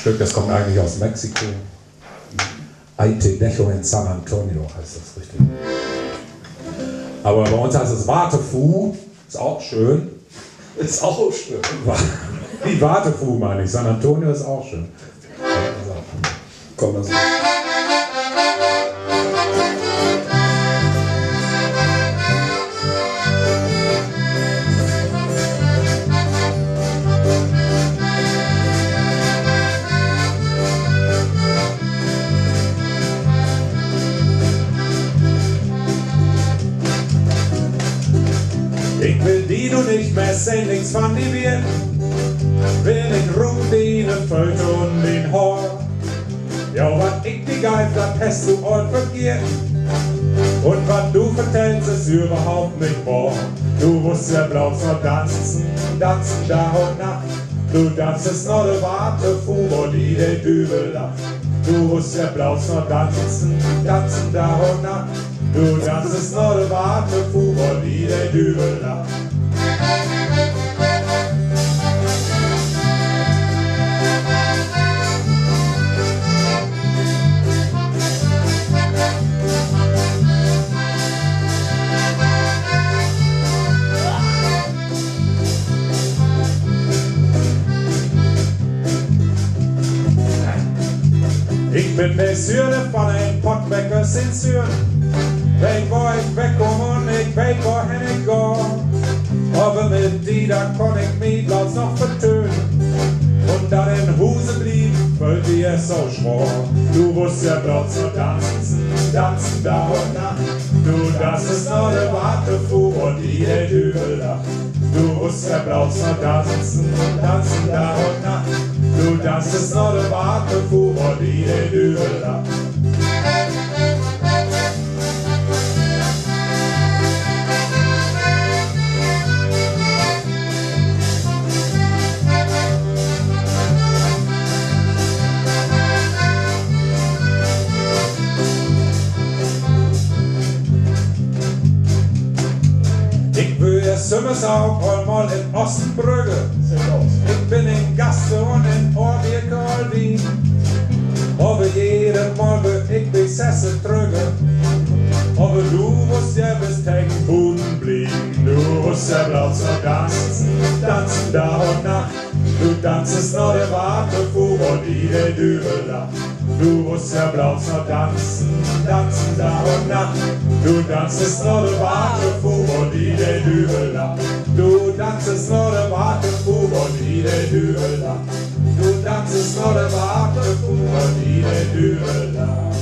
Stück, das kommt eigentlich aus Mexiko. Aitedejo in San Antonio heißt das richtig. Aber bei uns heißt es Wartefu, ist auch schön. Ist auch schön. Die Wartefu meine ich, San Antonio ist auch schön. Komm, das ist. Ich will die du nicht mehr sehen, nichts von die wir. Will ich rum, die ne Föte und den Hor. Ja, wat ich die Geist, das hast du all vergiert. Und was du vertellst, ist überhaupt nicht wahr. Du musst ja bloß noch tanzen, tanzen Tag und Nacht. Du tanzest noch de Wartefu, wo die Dübel lacht. Du musst ja bloß noch tanzen, tanzen Tag und Nacht. Du tanzest noch de Wartefu, wo die Dübel lacht. Ich bin der Sühne von ein Pottbäckers in Sühren. Weg wo ich wegkomme und ich weiß wohin ich geh. Aber mit die, da kann ich mich bloß noch vertönen. Und da in Huse blieb, fällt dir es so schwer. Du musst ja bloß noch tanzen, tanzen da und Nacht. Du tanzest noch de Wartefu und die Dübel lacht. Du musst ja bloß noch tanzen, tanzen da und Nacht. Du tanzest noch de Wartefu und die Dübel lacht. Ich will jetzt Sümmers auch mal in Ostenbrügge. Ich bin in Gaste und in Orbierkal Wien. Aber jeden Morgen ich besessen drüge. Aber du musst ja bis tegen Boden blieben. Du musst ja bloß noch tanzen, tanzen da und Nacht. Du tanzest noch de Wartefu, wo die Dübel lacht. Du musst ja bloß noch tanzen, tanzen da und Nacht. Du tanzest noch de Wartefu, wo die Dübel lacht. Du tanzest noch de Wartefu, wo die Dübel lacht. Du tanzest noch de Wartefu, wo die Dübel lacht.